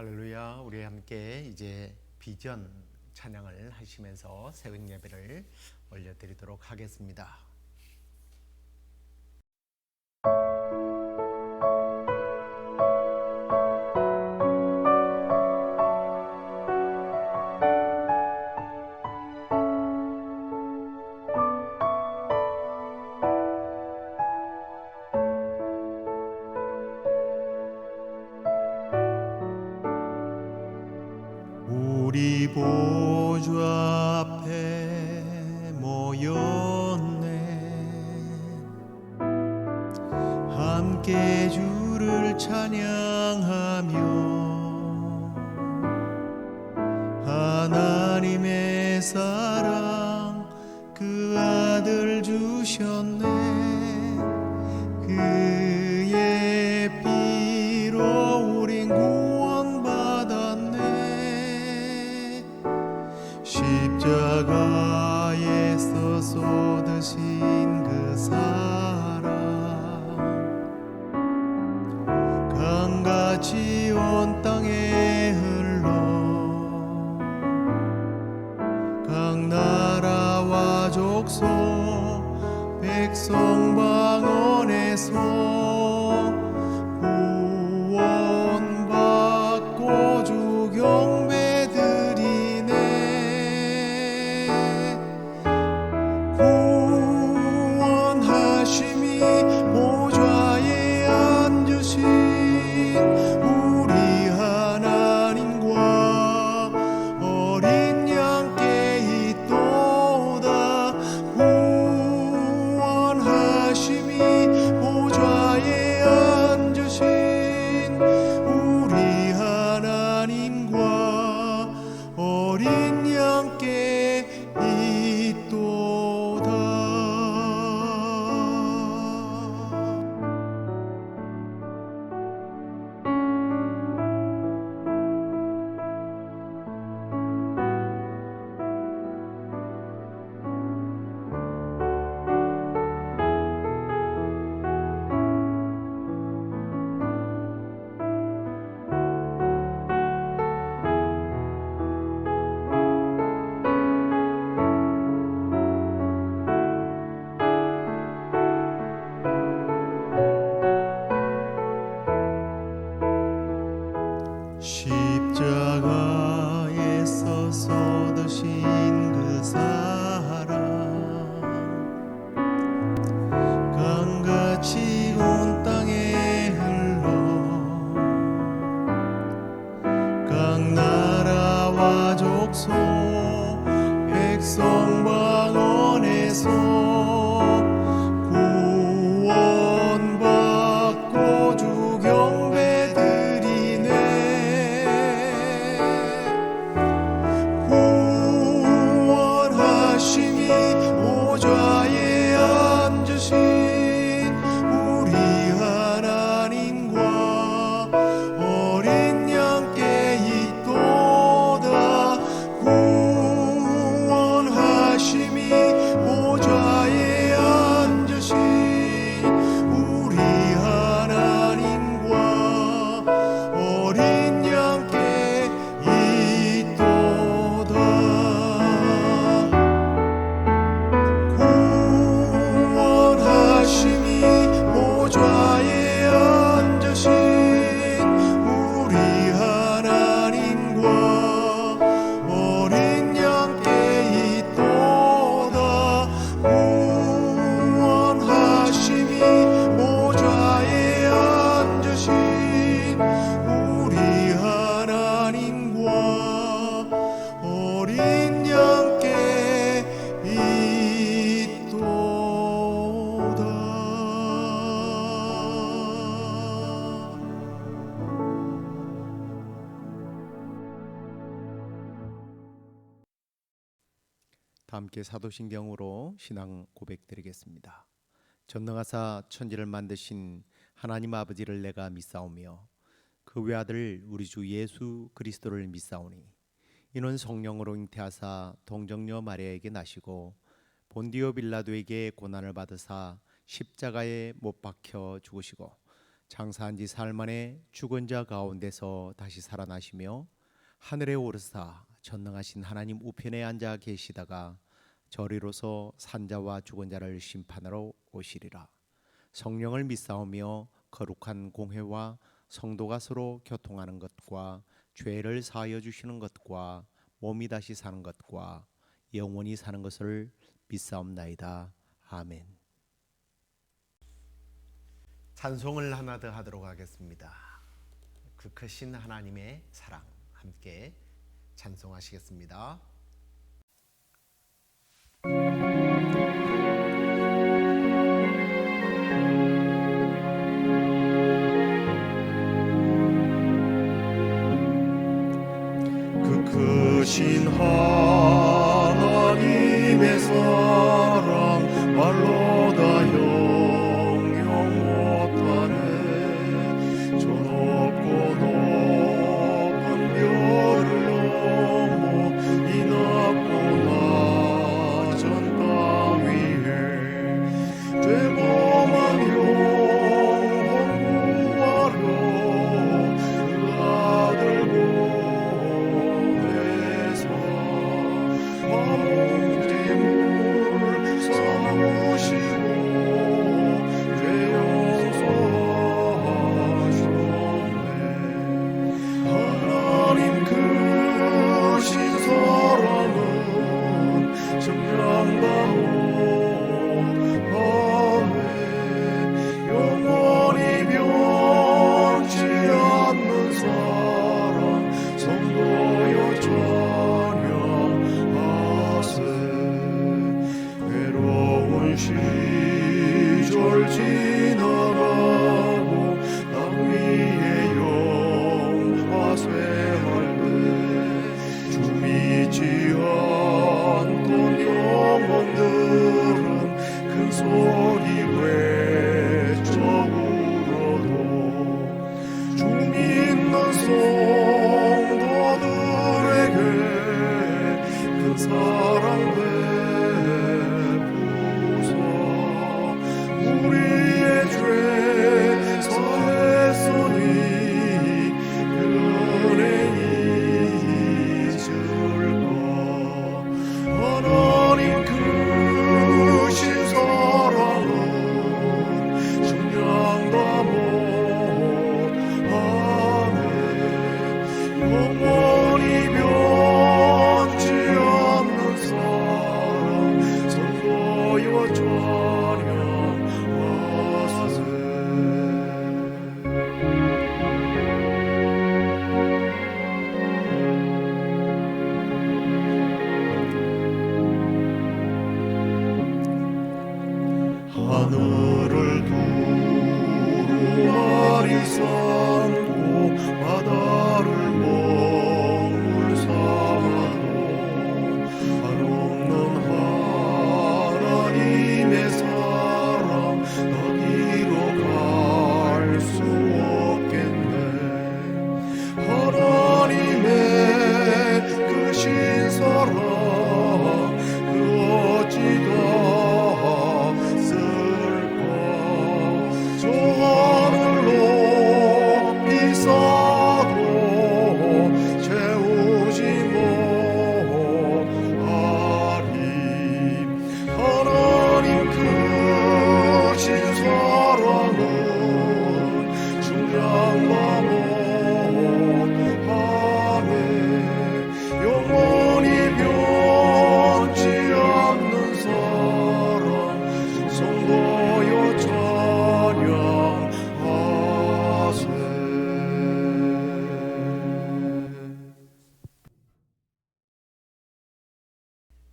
할렐루야. 우리 함께 이제 비전 찬양을 하시면서 새벽 예배를 올려드리도록 하겠습니다. 우리 보좌 앞에 모였네. 함께 주를 찬양하며 하나님의 사랑 그 아들 주셨네. 그의 피로 우린 구원받았네. 십자가에서 쏟으신 그 사랑 강같이 온 땅에 흘러 각 나라와 족속 백성 방언에서 구원받고 주 경배 드리네. 구원하심이 보좌에 앉으신 우리 하나님과 어린 양께 있도다. 구원하심이 보좌에 앉으신 우리 하나님과 어린 양께 있도다. 십자가에서 쏟으신 그 사랑 강같이 온 땅에 흘러 각 나라와 족속 백성 방언에서 구원받고 주 경배 드리네. 구원하심이 보좌에 앉으신 우리 하나님과 어린 양께 있도다. 구원하심이 보좌에 앉으신 우리 하나님과 어린 양께 있도다. 구원하심이 보좌에 앉으신 우리 하나님과 어린 양께 있도다. 구원하심이 보좌에 앉으신 우리 하나님과 어린 양께 있도다. 다 함께 사도신경으로 신앙 고백드리겠습니다. 전능하사 천지를 만드신 하나님 아버지를 내가 믿사오며 그 외아들 우리 주 예수 그리스도를 믿사오니 이는 성령으로 잉태하사 동정녀 마리아에게 나시고 본디오 빌라도에게 고난을 받으사 십자가에 못 박혀 죽으시고 장사한 지 사흘 만에 죽은 자 가운데서 다시 살아나시며 하늘에 오르사 전능하신 하나님 우편에 앉아 계시다가 저리로서 산자와 죽은 자를 심판하러 오시리라. 성령을 믿사오며 거룩한 공회와 성도가 서로 교통하는 것과 죄를 사하여 주시는 것과 몸이 다시 사는 것과 영원히 사는 것을 믿사옵나이다. 아멘. 찬송을 하나 더 하도록 하겠습니다. 그 크신 하나님의 사랑 함께 찬송하시겠습니다. 그 크신 하나님의 사랑 말로 다 영영 못하네. 저 높고 높은 별을 넘어 이 낮고 낮은 땅 위에 죄범한 영혼 구하려 그 아들 보내사 마음짐을 삼으시고 죄 용서하셨네. 하나님 크신 사랑은 정량다오하네. 영원히 변치 않는 사랑 성도여 찬양하세. 외로운 시절 지나가고 땅 위에 영화쇠할 때 주 믿지 않던 영혼들은 큰 소리 외쳐 울어도 주 믿는 성도들에게 큰 사랑 베푸사 우리의 죄 사했으니 그 은혜 잊을까. 하나님 크신 사랑은 정량다 못하네. 영원히 변치 않는 사랑 선보여 찬양하세. 하늘을 두루마리 삼고 바다를 먹물 삼아도 한없는 하나님의 사랑 어디로 갈 수 없겠네. 하나님의 크신 사랑 그 어찌 닿았을까. 저 하늘 높이 쌓아도 채우지 못하리. 하나님 크신 사랑은 중량다 못하네. 영원히 변치 않는 사랑 성도여 찬양하세.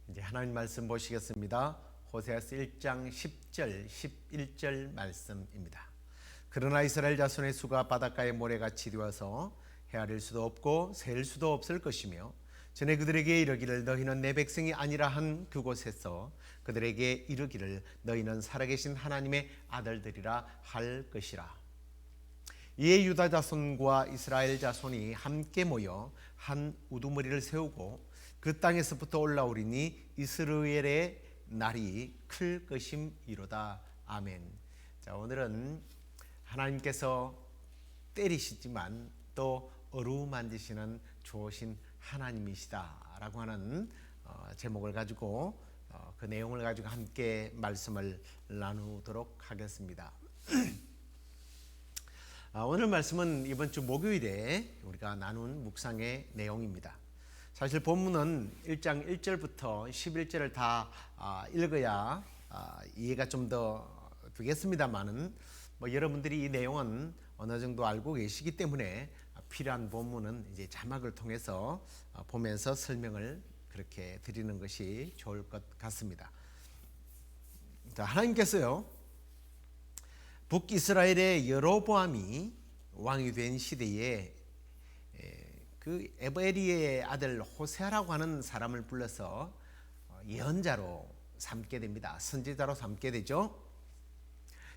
이제 하나님 말씀 보시겠습니다. 호세아서 1장 10절 11절 말씀입니다. 그러나 이스라엘 자손의 수가 바닷가의 모래같이 되어서 헤아릴 수도 없고 셀 수도 없을 것이며 전에 그들에게 이르기를 너희는 내 백성이 아니라 한 그곳에서 그들에게 이르기를 너희는 살아계신 하나님의 아들들이라 할 것이라. 이에 유다 자손과 이스라엘 자손이 함께 모여 한 우두머리를 세우고 그 땅에서부터 올라오리니 이스라엘의 날이 클 것임이로다. 아멘. 자, 오늘은 하나님께서 때리시지만 또 어루만지시는 좋으신 하나님이시다라고 하는 제목을 가지고 그 내용을 가지고 함께 말씀을 나누도록 하겠습니다. 오늘 말씀은 이번 주 목요일에 우리가 나눈 묵상의 내용입니다. 사실 본문은 1장 1절부터 11절을 다 읽어야 이해가 좀 더 되겠습니다만은 여러분들이 이 내용은 어느 정도 알고 계시기 때문에 필요한 본문은 이제 자막을 통해서 보면서 설명을 그렇게 드리는 것이 좋을 것 같습니다. 자, 하나님께서요, 북이스라엘의 여로보암이 왕이 된 시대에 그 에베리의 아들 호세아라고 하는 사람을 불러서 예언자로 삼게 됩니다. 선지자로 삼게 되죠.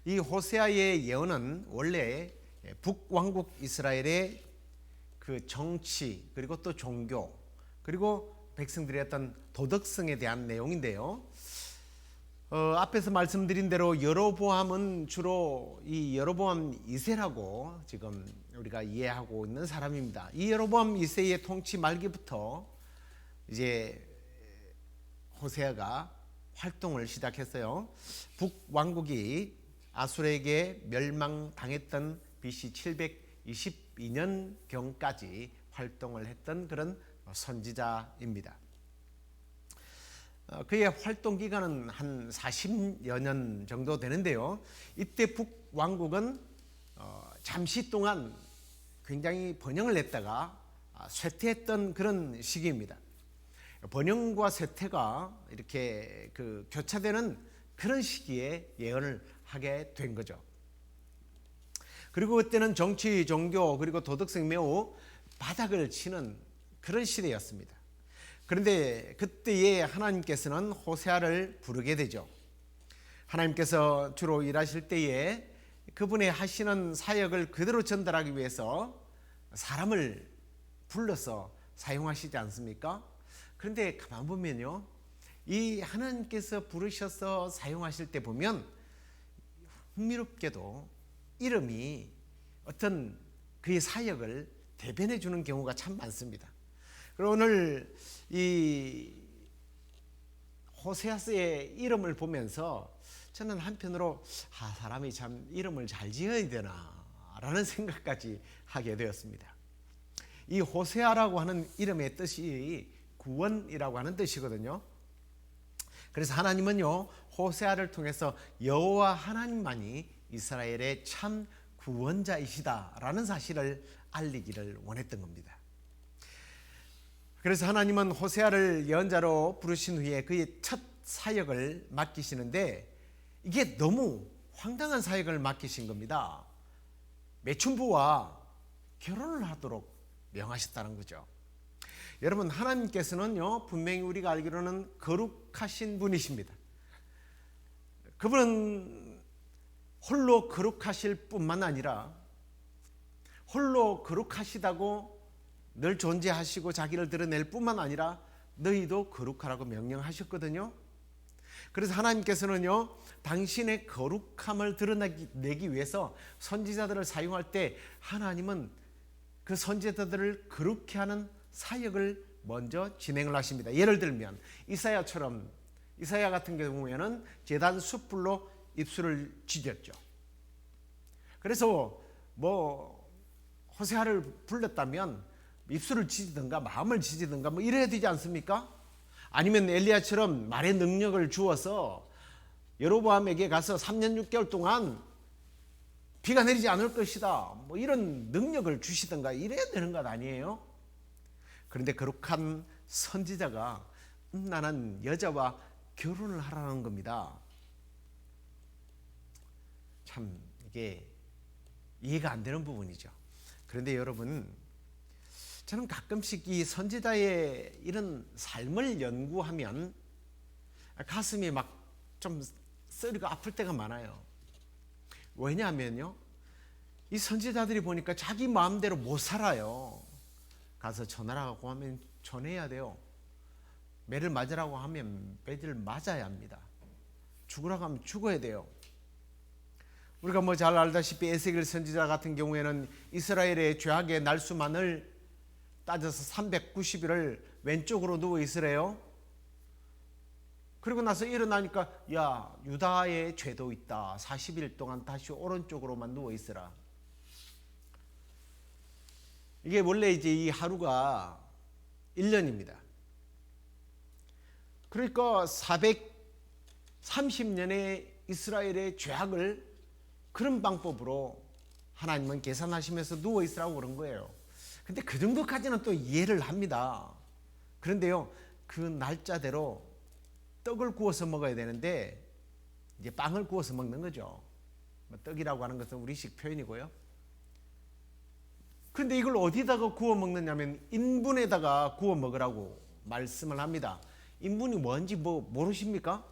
이 호세아의 예언은 원래 북왕국 이스라엘의 그 정치 그리고 또 종교 그리고 백성들의 어떤 도덕성에 대한 내용인데요. 앞에서 말씀드린 대로 여로보암은 주로 이 여로보암 2세라고 지금 우리가 이해하고 있는 사람입니다. 이 여로보암 2세의 통치 말기부터 이제 호세아가 활동을 시작했어요. 북왕국이 아수르에게 멸망당했던 BC 722년경까지 활동을 했던 그런 선지자입니다. 그의 활동 기간은 한 40여 년 정도 되는데요. 이때 북왕국은 잠시 동안 굉장히 번영을 냈다가 쇠퇴했던 그런 시기입니다. 번영과 쇠퇴가 이렇게 그 교차되는 그런 시기에 예언을 하게 된 거죠. 그리고 그때는 정치, 종교 그리고 도덕성이 매우 바닥을 치는 그런 시대였습니다. 그런데 그때에 하나님께서는 호세아를 부르게 되죠. 하나님께서 주로 일하실 때에 그분의 하시는 사역을 그대로 전달하기 위해서 사람을 불러서 사용하시지 않습니까? 그런데 가만 보면요, 이 하나님께서 부르셔서 사용하실 때 보면 흥미롭게도 이름이 어떤 그의 사역을 대변해 주는 경우가 참 많습니다. 그리고 오늘 이 호세아스의 이름을 보면서 저는 한편으로 사람이 참 이름을 잘 지어야 되나 라는 생각까지 하게 되었습니다. 이 호세아라고 하는 이름의 뜻이 구원이라고 하는 뜻이거든요. 그래서 하나님은요, 호세아를 통해서 여호와 하나님만이 이스라엘의 참 구원자이시다라는 사실을 알리기를 원했던 겁니다. 그래서 하나님은 호세아를 예언자로 부르신 후에 그의 첫 사역을 맡기시는데 이게 너무 황당한 사역을 맡기신 겁니다. 매춘부와 결혼을 하도록 명하셨다는 거죠. 여러분, 하나님께서는요, 분명히 우리가 알기로는 거룩하신 분이십니다. 그분은 홀로 거룩하실 뿐만 아니라 홀로 거룩하시다고 늘 존재하시고 자기를 드러낼 뿐만 아니라 너희도 거룩하라고 명령하셨거든요. 그래서 하나님께서는요, 당신의 거룩함을 드러내기 위해서 선지자들을 사용할 때 하나님은 그 선지자들을 거룩히 하는 사역을 먼저 진행을 하십니다. 예를 들면 이사야처럼, 이사야 같은 경우에는 제단 숯불로 입술을 찢었죠. 그래서 호세아를 불렀다면 입술을 찢든가 마음을 찢든가 이래야 되지 않습니까? 아니면 엘리야처럼 말의 능력을 주어서 여로보암에게 가서 3년 6개월 동안 비가 내리지 않을 것이다, 이런 능력을 주시든가 이래야 되는 것 아니에요? 그런데 거룩한 선지자가 음란한 여자와 결혼을 하라는 겁니다. 참 이게 이해가 안 되는 부분이죠. 그런데 여러분, 저는 가끔씩 이 선지자의 이런 삶을 연구하면 가슴이 막 좀 쓰리고 아플 때가 많아요. 왜냐하면요, 이 선지자들이 보니까 자기 마음대로 못 살아요. 가서 전하라고 하면 전해야 돼요. 매를 맞으라고 하면 매를 맞아야 합니다. 죽으라고 하면 죽어야 돼요. 우리가 뭐 잘 알다시피 에스겔 선지자 같은 경우에는 이스라엘의 죄악의 날수만을 따져서 390일을 왼쪽으로 누워 있으래요. 그리고 나서 일어나니까 야, 유다의 죄도 있다. 40일 동안 다시 오른쪽으로만 누워 있으라. 이게 원래 이제 이 하루가 1년입니다. 그러니까 430년의 이스라엘의 죄악을 그런 방법으로 하나님은 계산하시면서 누워 있으라고 그런 거예요. 근데 그 정도까지는 또 이해를 합니다. 그런데요, 그 날짜대로 떡을 구워서 먹어야 되는데 이제 빵을 구워서 먹는 거죠. 떡이라고 하는 것은 우리식 표현이고요. 그런데 이걸 어디다가 구워 먹느냐면 인분에다가 구워 먹으라고 말씀을 합니다. 인분이 뭔지 뭐 모르십니까?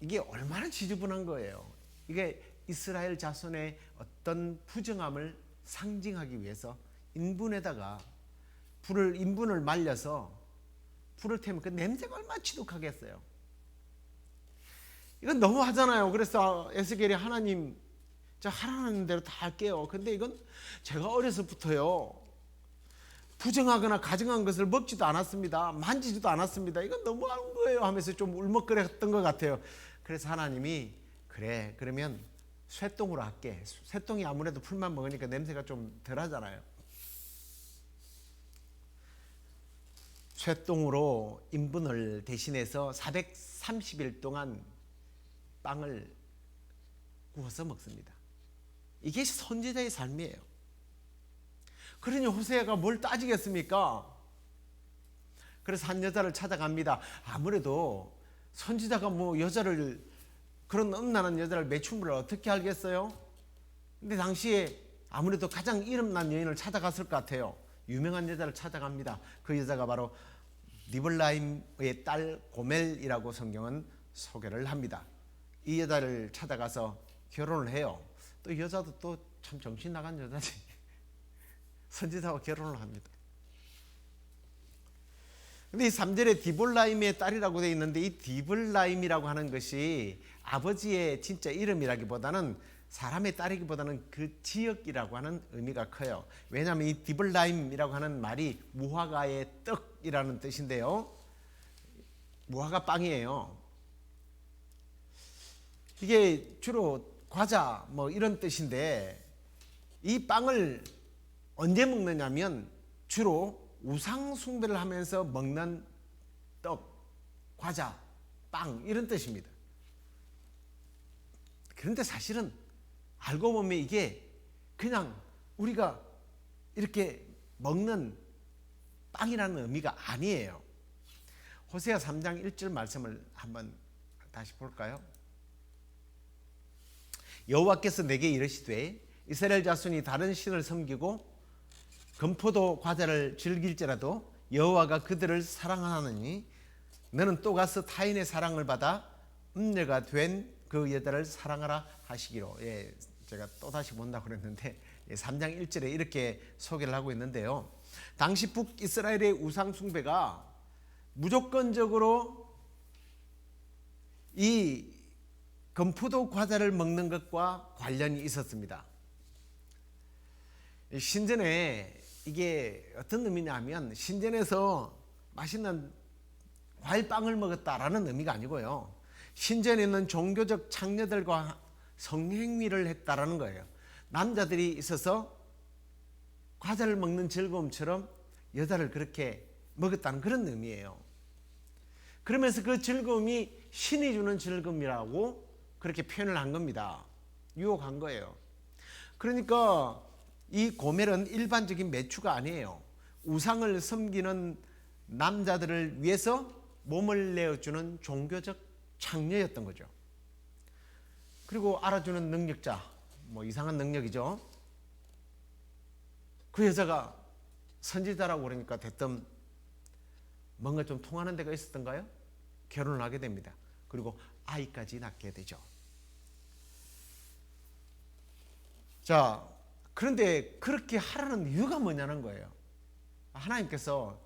이게 얼마나 지저분한 거예요. 이게 이스라엘 자손의 어떤 부정함을 상징하기 위해서 인분에다가 인분을 말려서 불을 태우면 그 냄새가 얼마나 지독하겠어요. 이건 너무 하잖아요. 그래서 에스겔이 하나님, 저 하라는 대로 다 할게요. 근데 이건 제가 어려서부터요, 부정하거나 가증한 것을 먹지도 않았습니다. 만지지도 않았습니다. 이건 너무한 거예요 하면서 좀 울먹거렸던 것 같아요. 그래서 하나님이 그래, 그러면 쇠똥으로 할게. 쇠똥이 아무래도 풀만 먹으니까 냄새가 좀 덜 하잖아요. 쇠똥으로 인분을 대신해서 430일 동안 빵을 구워서 먹습니다. 이게 선지자의 삶이에요. 그러니 호세아가 뭘 따지겠습니까? 그래서 한 여자를 찾아갑니다. 아무래도 선지자가 뭐 여자를, 그런 음란한 여자를 매춘부를 어떻게 알겠어요? 근데 당시에 아무래도 가장 이름난 여인을 찾아갔을 것 같아요. 유명한 여자를 찾아갑니다. 그 여자가 바로 니블라임의 딸 고멜이라고 성경은 소개를 합니다. 이 여자를 찾아가서 결혼을 해요. 또 여자도 또 참 정신 나간 여자지. 선지자와 결혼을 합니다. 근데 이 3절에 디볼라임의 딸이라고 되어 있는데, 이 디볼라임이라고 하는 것이 아버지의 진짜 이름이라기보다는, 사람의 딸이기보다는 그 지역이라고 하는 의미가 커요. 왜냐하면 이 디볼라임이라고 하는 말이 무화과의 떡이라는 뜻인데요, 무화과 빵이에요. 이게 주로 과자 뭐 이런 뜻인데, 이 빵을 언제 먹느냐면 주로 우상 숭배를 하면서 먹는 떡, 과자, 빵 이런 뜻입니다. 그런데 사실은 알고 보면 이게 그냥 우리가 이렇게 먹는 빵이라는 의미가 아니에요. 호세아 3장 1절 말씀을 한번 다시 볼까요? 여호와께서 내게 이르시되 이스라엘 자손이 다른 신을 섬기고 금포도 과자를 즐길지라도 여호와가 그들을 사랑하느니 너는 또 가서 타인의 사랑을 받아 음녀가 된 그 여자를 사랑하라 하시기로. 예, 제가 또 다시 본다고 그랬는데 3장 1절에 이렇게 소개를 하고 있는데요, 당시 북이스라엘의 우상 숭배가 무조건적으로 이 금포도 과자를 먹는 것과 관련이 있었습니다. 신전에 이게 어떤 의미냐면, 신전에서 맛있는 과일빵을 먹었다라는 의미가 아니고요, 신전에 있는 종교적 창녀들과 성행위를 했다라는 거예요. 남자들이 있어서 과자를 먹는 즐거움처럼 여자를 그렇게 먹었다는 그런 의미예요. 그러면서 그 즐거움이 신이 주는 즐거움이라고 그렇게 표현을 한 겁니다. 유혹한 거예요. 그러니까 이 고멜은 일반적인 매추가 아니에요. 우상을 섬기는 남자들을 위해서 몸을 내어주는 종교적 창녀였던 거죠. 그리고 알아주는 능력자, 뭐 이상한 능력이죠. 그 여자가 선지자라고 그러니까 대뜸 뭔가 좀 통하는 데가 있었던가요? 결혼을 하게 됩니다. 그리고 아이까지 낳게 되죠. 자, 그런데 그렇게 하라는 이유가 뭐냐는 거예요. 하나님께서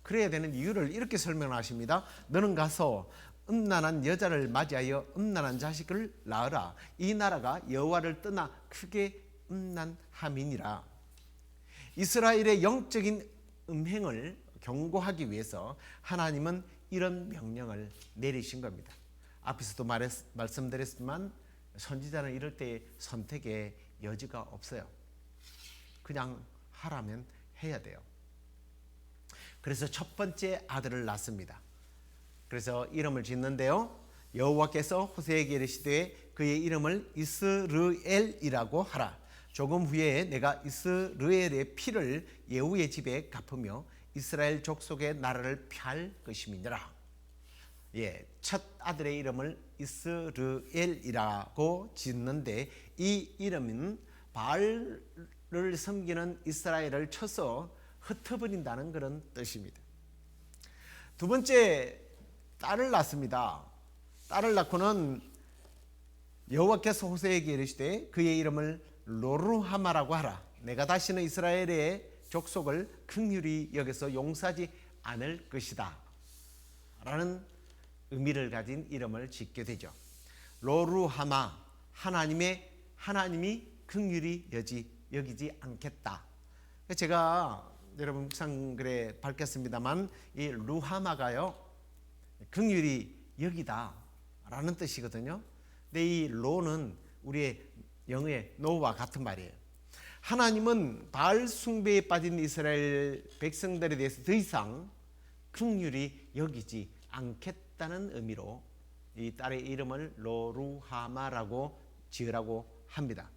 그래야 되는 이유를 이렇게 설명하십니다. 너는 가서 음란한 여자를 맞이하여 음란한 자식을 낳으라. 이 나라가 여호와를 떠나 크게 음란함이니라. 이스라엘의 영적인 음행을 경고하기 위해서 하나님은 이런 명령을 내리신 겁니다. 앞에서도 말씀드렸지만 선지자는 이럴 때 선택의 여지가 없어요. 그냥 하라면 해야 돼요. 그래서 첫 번째 아들을 낳습니다. 그래서 이름을 짓는데요, 여호와께서 호세에게 이르시되 그의 이름을 이스르엘이라고 하라. 조금 후에 내가 이스르엘의 피를 예후의 집에 갚으며 이스라엘 족속의 나라를 펼 것임이니라. 첫 아들의 이름을 이스르엘이라고 짓는데 이 이름은 바알을 섬기는 이스라엘을 쳐서 흩어버린다는 그런 뜻입니다. 두 번째, 딸을 낳습니다. 딸을 낳고는 여호와께서 호세에게 이르시되 그의 이름을 로루하마라고 하라. 내가 다시는 이스라엘의 족속을 긍휼히 여겨서 용서하지 않을 것이다 라는 의미를 가진 이름을 짓게 되죠. 로루하마, 하나님이 긍휼히 여기지 않겠다. 제가 여러분 묵상글에 밝혔습니다만 이 루하마가요, 긍휼히 여기다 라는 뜻이거든요. 근데 이 로는 우리의 영어의 노와 같은 말이에요. 하나님은 바알 숭배에 빠진 이스라엘 백성들에 대해서 더 이상 긍휼히 여기지 않겠다는 의미로 이 딸의 이름을 로루하마라고 지으라고 합니다.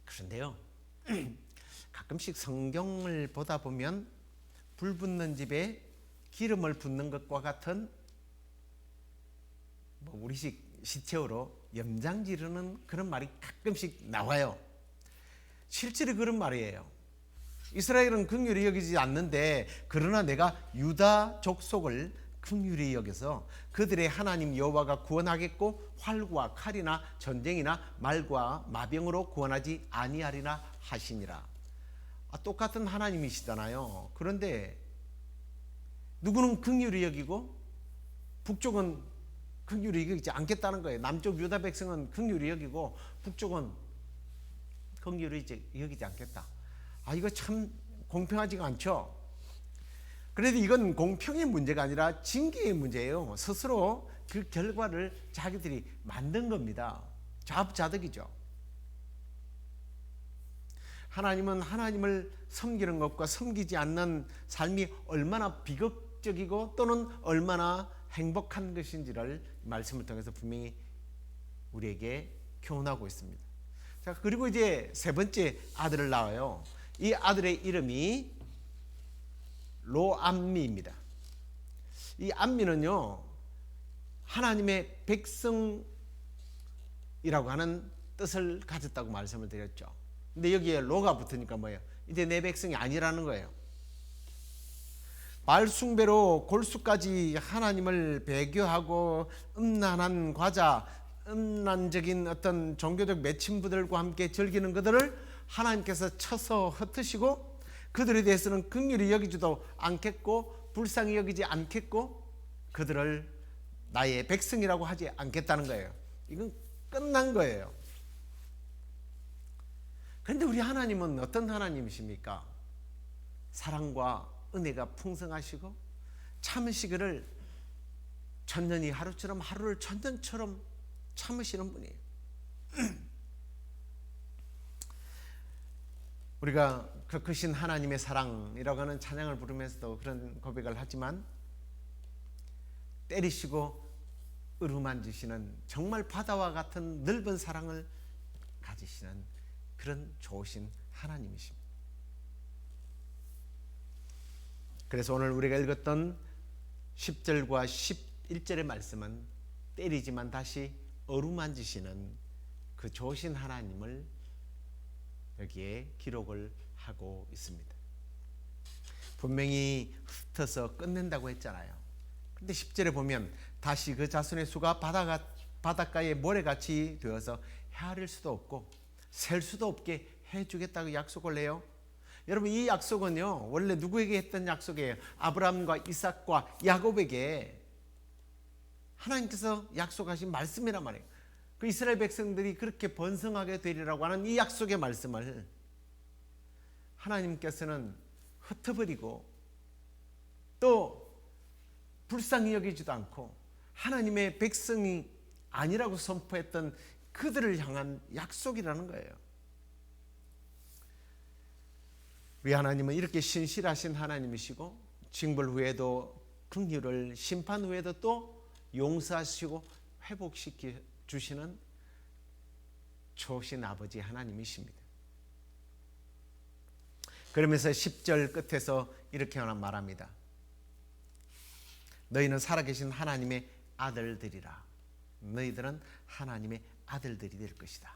그런데요, 가끔씩 성경을 보다 보면 불 붙는 집에 기름을 붓는 것과 같은 우리식 시체어로 염장 지르는 그런 말이 가끔씩 나와요. 실제로 그런 말이에요. 이스라엘은 긍휼히 여기지 않는데 그러나 내가 유다 족속을 긍휼히 여겨서 그들의 하나님 여호와가 구원하겠고 활과 칼이나 전쟁이나 말과 마병으로 구원하지 아니하리라 하시니라. 똑같은 하나님이시잖아요. 그런데 누구는 긍휼히 여기고 북쪽은 긍휼히 여기지 않겠다는 거예요. 남쪽 유다 백성은 긍휼히 여기고 북쪽은 긍휼히 여기지 않겠다. 이거 참 공평하지가 않죠. 그래도 이건 공평의 문제가 아니라 징계의 문제예요. 스스로 그 결과를 자기들이 만든 겁니다. 자업자득이죠. 하나님은 하나님을 섬기는 것과 섬기지 않는 삶이 얼마나 비극적이고 또는 얼마나 행복한 것인지를 말씀을 통해서 분명히 우리에게 교훈하고 있습니다. 자, 그리고 이제 세 번째 아들을 낳아요. 이 아들의 이름이 로암미입니다. 이 암미는요, 하나님의 백성이라고 하는 뜻을 가졌다고 말씀을 드렸죠. 근데 여기에 로가 붙으니까 뭐예요? 이제 내 백성이 아니라는 거예요. 바알 숭배로 골수까지 하나님을 배교하고 음란한 과자, 음란적인 어떤 종교적 매친부들과 함께 즐기는 그들을 하나님께서 쳐서 흩으시고 그들에 대해서는 긍휼히 여기지도 않겠고 불쌍히 여기지 않겠고 그들을 나의 백성이라고 하지 않겠다는 거예요. 이건 끝난 거예요. 그런데 우리 하나님은 어떤 하나님이십니까? 사랑과 은혜가 풍성하시고 참으시기를 천년이 하루처럼 하루를 천년처럼 참으시는 분이에요. 우리가 그 크신 하나님의 사랑이라고 하는 찬양을 부르면서도 그런 고백을 하지만 때리시고 으르만지시는 정말 바다와 같은 넓은 사랑을 가지시는 그런 좋으신 하나님이십니다. 그래서 오늘 우리가 읽었던 10절과 11절의 말씀은 때리지만 다시 어루만지시는 그 좋으신 하나님을 여기에 기록을 하고 있습니다. 분명히 흩어서 끝낸다고 했잖아요. 그런데 10절에 보면 다시 그 자손의 수가 바닷가의 모래같이 되어서 헤아릴 수도 없고 셀 수도 없게 해주겠다고 약속을 해요. 여러분, 이 약속은요 원래 누구에게 했던 약속이에요? 아브라함과 이삭과 야곱에게 하나님께서 약속하신 말씀이란 말이에요. 그 이스라엘 백성들이 그렇게 번성하게 되리라고 하는 이 약속의 말씀을 하나님께서는 흩어버리고 또 불쌍히 여기지도 않고 하나님의 백성이 아니라고 선포했던 그들을 향한 약속이라는 거예요. 우리 하나님은 이렇게 신실하신 하나님이시고 징벌 후에도 긍휼을, 심판 후에도 또 용서하시고 회복시켜 주시는 좋으신 아버지 하나님이십니다. 그러면서 10절 끝에서 이렇게 말합니다. 너희는 살아계신 하나님의 아들들이라. 너희들은 하나님의 아들들이 될 것이다.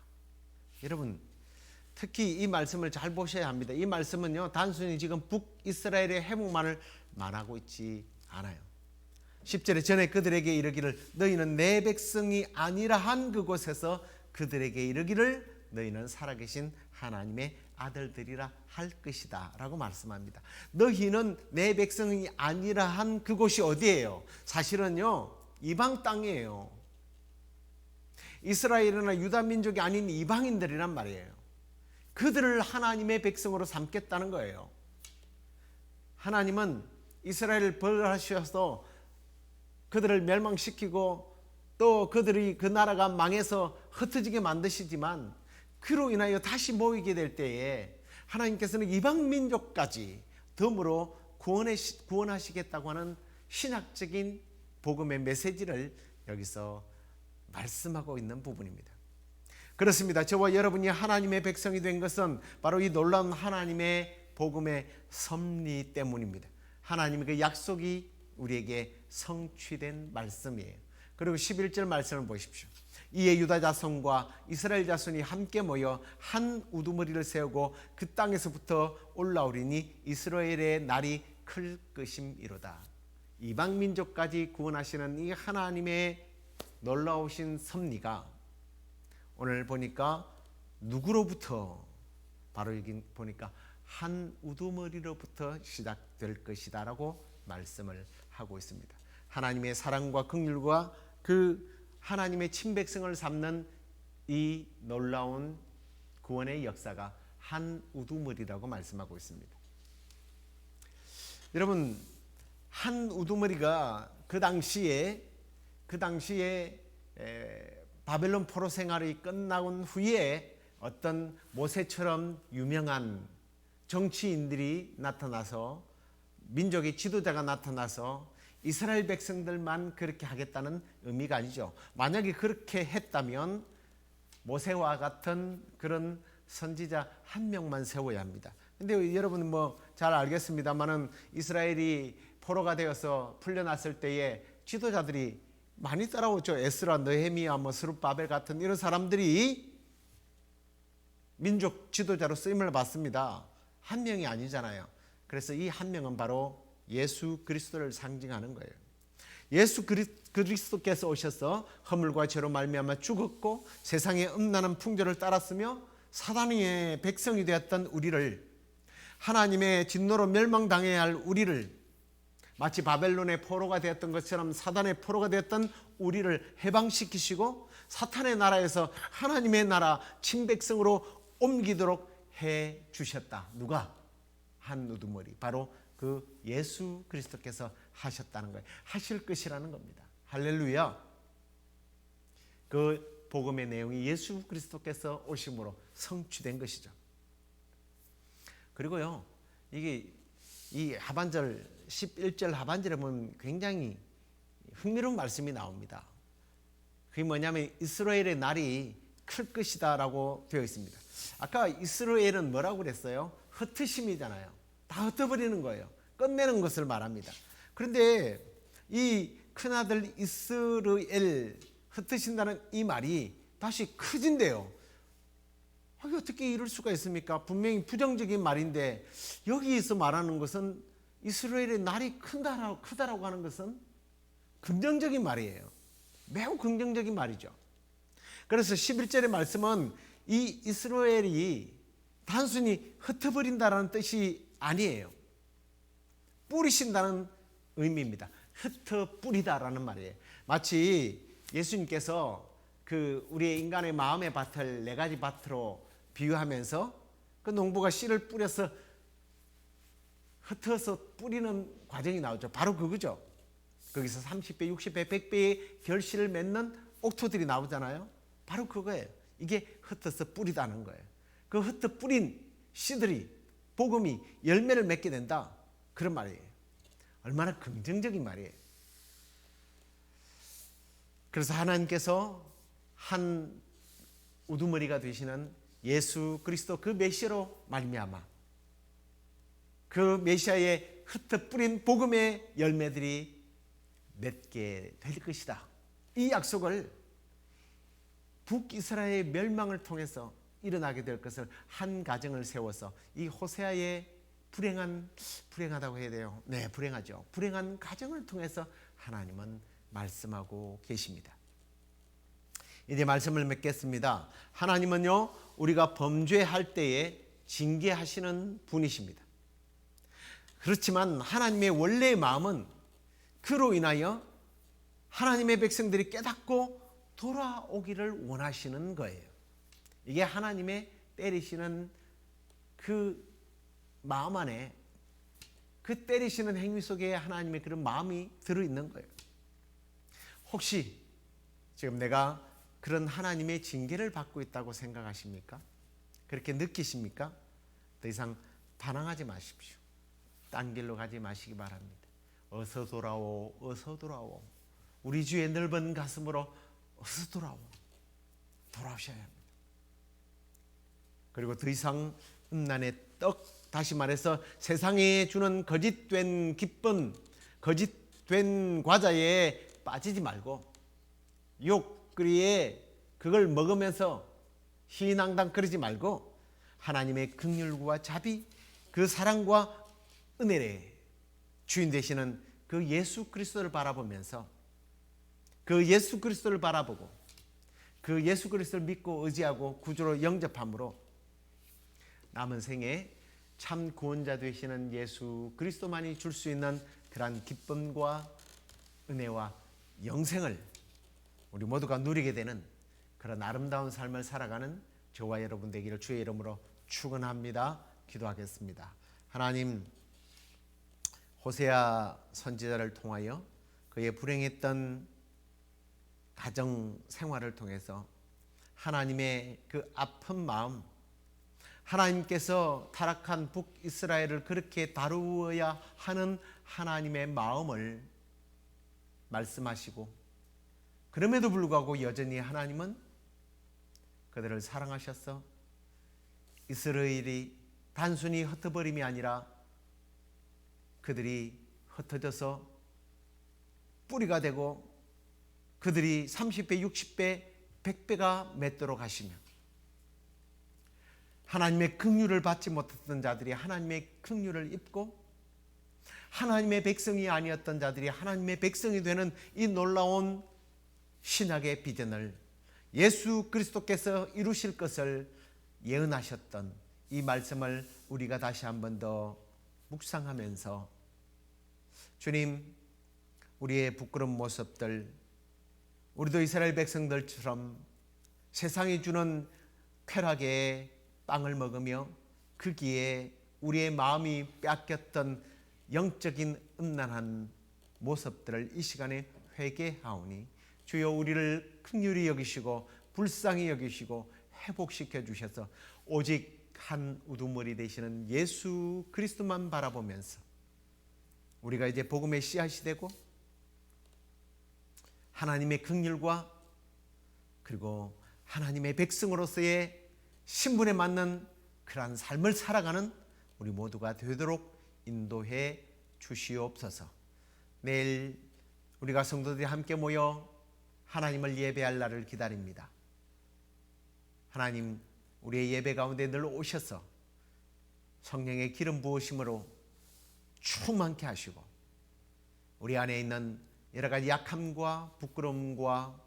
여러분, 특히 이 말씀을 잘 보셔야 합니다. 이 말씀은요, 단순히 지금 북이스라엘의 회복만을 말하고 있지 않아요. 10절에 전에 그들에게 이르기를 너희는 내 백성이 아니라 한 그곳에서 그들에게 이르기를 너희는 살아계신 하나님의 아들들이라 할 것이다 라고 말씀합니다. 너희는 내 백성이 아니라 한 그곳이 어디예요? 사실은요, 이방 땅이에요. 이스라엘이나 유다 민족이 아닌 이방인들이란 말이에요. 그들을 하나님의 백성으로 삼겠다는 거예요. 하나님은 이스라엘을 벌하셔서 그들을 멸망시키고 또 그들이 그 나라가 망해서 흩어지게 만드시지만 그로 인하여 다시 모이게 될 때에 하나님께서는 이방 민족까지 덤으로 구원하시겠다고 하는 신학적인 복음의 메시지를 여기서 말씀하고 있는 부분입니다. 그렇습니다. 저와 여러분이 하나님의 백성이 된 것은 바로 이 놀라운 하나님의 복음의 섭리 때문입니다. 하나님의 그 약속이 우리에게 성취된 말씀이에요. 그리고 11절 말씀을 보십시오. 이에 유다 자손과 이스라엘 자손이 함께 모여 한 우두머리를 세우고 그 땅에서부터 올라오리니 이스라엘의 날이 클 것임이로다. 이방 민족까지 구원하시는 이 하나님의 놀라우신 섭리가 오늘 보니까 누구로부터, 바로 여기 보니까 한 우두머리로부터 시작될 것이다 라고 말씀을 하고 있습니다. 하나님의 사랑과 긍휼과 그 하나님의 친백성을 삼는 이 놀라운 구원의 역사가 한 우두머리라고 말씀하고 있습니다. 여러분, 한 우두머리가 그 당시에 바벨론 포로 생활이 끝나온 후에 어떤 모세처럼 유명한 정치인들이 나타나서, 민족의 지도자가 나타나서 이스라엘 백성들만 그렇게 하겠다는 의미가 아니죠. 만약에 그렇게 했다면 모세와 같은 그런 선지자 한 명만 세워야 합니다. 근데 여러분 뭐 잘 알겠습니다만은 이스라엘이 포로가 되어서 풀려났을 때에 지도자들이 많이 따라오죠. 에스라, 느헤미야, 스룹바벨 같은 이런 사람들이 민족 지도자로 쓰임을 받습니다. 한 명이 아니잖아요. 그래서 이 한 명은 바로 예수 그리스도를 상징하는 거예요. 예수 그리스도께서 오셔서 허물과 죄로 말미암아 죽었고 세상의 음란한 풍조를 따랐으며 사단의 백성이 되었던 우리를, 하나님의 진노로 멸망당해야 할 우리를, 마치 바벨론의 포로가 되었던 것처럼 사단의 포로가 되었던 우리를 해방시키시고 사탄의 나라에서 하나님의 나라 친백성으로 옮기도록 해 주셨다. 누가? 한 우두머리, 바로 그 예수 그리스도께서 하셨다는 거예요. 하실 것이라는 겁니다. 할렐루야. 그 복음의 내용이 예수 그리스도께서 오심으로 성취된 것이죠. 그리고요, 이게 이 하반절 11절 하반절에 보면 굉장히 흥미로운 말씀이 나옵니다. 그게 뭐냐면 이스라엘의 날이 클 것이다 라고 되어 있습니다. 아까 이스라엘은 뭐라고 그랬어요? 흩으심이잖아요. 다 흩어버리는 거예요. 끝내는 것을 말합니다. 그런데 이 큰아들 이스라엘 흩으신다는 이 말이 다시 커진대요. 어떻게 이럴 수가 있습니까? 분명히 부정적인 말인데 여기서 말하는 것은 이스라엘의 날이 크다라고 하는 것은 긍정적인 말이에요. 매우 긍정적인 말이죠. 그래서 11절의 말씀은 이 이스라엘이 단순히 흩어버린다는 뜻이 아니에요. 뿌리신다는 의미입니다. 흩어 뿌리다라는 말이에요. 마치 예수님께서 그 우리의 인간의 마음의 밭을 네 가지 밭으로 비유하면서 그 농부가 씨를 뿌려서 흩어서 뿌리는 과정이 나오죠. 바로 그거죠. 거기서 30배, 60배, 100배의 결실을 맺는 옥토들이 나오잖아요. 바로 그거예요. 이게 흩어서 뿌리다는 거예요. 그 흩어 뿌린 씨들이, 복음이 열매를 맺게 된다. 그런 말이에요. 얼마나 긍정적인 말이에요. 그래서 하나님께서 한 우두머리가 되시는 예수 그리스도 그 메시아로 말미암아 그 메시아의 흩어 뿌린 복음의 열매들이 맺게 될 것이다. 이 약속을 북이스라엘의 멸망을 통해서 일어나게 될 것을 한 가정을 세워서 이 호세아의 불행하다고 해야 돼요. 네, 불행하죠. 불행한 가정을 통해서 하나님은 말씀하고 계십니다. 이제 말씀을 맺겠습니다. 하나님은요, 우리가 범죄할 때에 징계하시는 분이십니다. 그렇지만 하나님의 원래의 마음은 그로 인하여 하나님의 백성들이 깨닫고 돌아오기를 원하시는 거예요. 이게 하나님의 때리시는 그 마음 안에, 그 때리시는 행위 속에 하나님의 그런 마음이 들어있는 거예요. 혹시 지금 내가 그런 하나님의 징계를 받고 있다고 생각하십니까? 그렇게 느끼십니까? 더 이상 반항하지 마십시오. 딴 길로 가지 마시기 바랍니다. 어서 돌아오, 어서 돌아오. 우리 주의 넓은 가슴으로 어서 돌아오. 돌아오셔야 합니다. 그리고 더 이상 음란의 떡, 다시 말해서 세상에 주는 거짓된 기쁨, 거짓된 과자에 빠지지 말고 욕거리에 그걸 먹으면서 희낭당거리지 말고 하나님의 긍휼과 자비, 그 사랑과 은혜의 주인 되시는 그 예수 그리스도를 바라보면서 그 예수 그리스도를 바라보고 그 예수 그리스도를 믿고 의지하고 구주로 영접함으로 남은 생에 참 구원자 되시는 예수 그리스도만이 줄 수 있는 그러한 기쁨과 은혜와 영생을 우리 모두가 누리게 되는 그런 아름다운 삶을 살아가는 저와 여러분 되기를 주의 이름으로 축원합니다. 기도하겠습니다. 하나님, 호세아 선지자를 통하여 그의 불행했던 가정 생활을 통해서 하나님의 그 아픈 마음, 하나님께서 타락한 북이스라엘을 그렇게 다루어야 하는 하나님의 마음을 말씀하시고, 그럼에도 불구하고 여전히 하나님은 그들을 사랑하셔서 이스라엘이 단순히 흩어버림이 아니라 그들이 흩어져서 뿌리가 되고 그들이 30배, 60배, 100배가 맺도록 하시며 하나님의 긍휼을 받지 못했던 자들이 하나님의 긍휼을 입고 하나님의 백성이 아니었던 자들이 하나님의 백성이 되는 이 놀라운 신학의 비전을 예수 그리스도께서 이루실 것을 예언하셨던 이 말씀을 우리가 다시 한 번 더 묵상하면서 주님, 우리의 부끄러운 모습들, 우리도 이스라엘 백성들처럼 세상이 주는 쾌락의 빵을 먹으며 거기에 우리의 마음이 뺏겼던 영적인 음란한 모습들을 이 시간에 회개하오니 주여 우리를 긍휼히 여기시고 불쌍히 여기시고 회복시켜 주셔서 오직 한 우두머리 되시는 예수 그리스도만 바라보면서 우리가 이제 복음의 씨앗이 되고 하나님의 긍휼과 그리고 하나님의 백성으로서의 신분에 맞는 그러한 삶을 살아가는 우리 모두가 되도록 인도해 주시옵소서. 내일 우리가 성도들이 함께 모여 하나님을 예배할 날을 기다립니다. 하나님, 우리의 예배 가운데 늘 오셔서 성령의 기름 부으심으로 충만케 하시고 우리 안에 있는 여러 가지 약함과 부끄러움과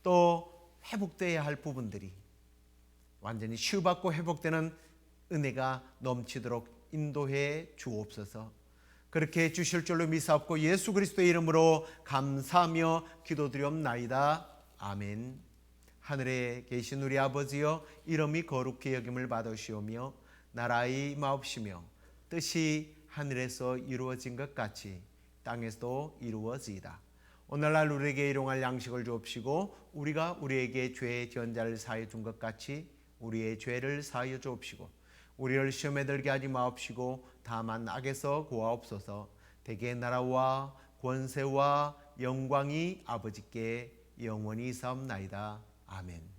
또 회복되어야 할 부분들이 완전히 치유받고 회복되는 은혜가 넘치도록 인도해 주옵소서. 그렇게 해 주실 줄로 믿사옵고 예수 그리스도의 이름으로 감사하며 기도드리옵나이다. 아멘. 하늘에 계신 우리 아버지여, 이름이 거룩히 여김을 받으시오며 나라의 임하옵시며 뜻이 하늘에서 이루어진 것 같이 땅에서도 이루어지이다. 오늘날 우리에게 일용할 양식을 주옵시고 우리가 우리에게 죄의 전자를 사하여 준 것 같이 우리의 죄를 사하여 주옵시고 우리를 시험에 들게 하지 마옵시고 다만 악에서 구하옵소서. 대개 나라와 권세와 영광이 아버지께 영원히 있사옵나이다. 아멘.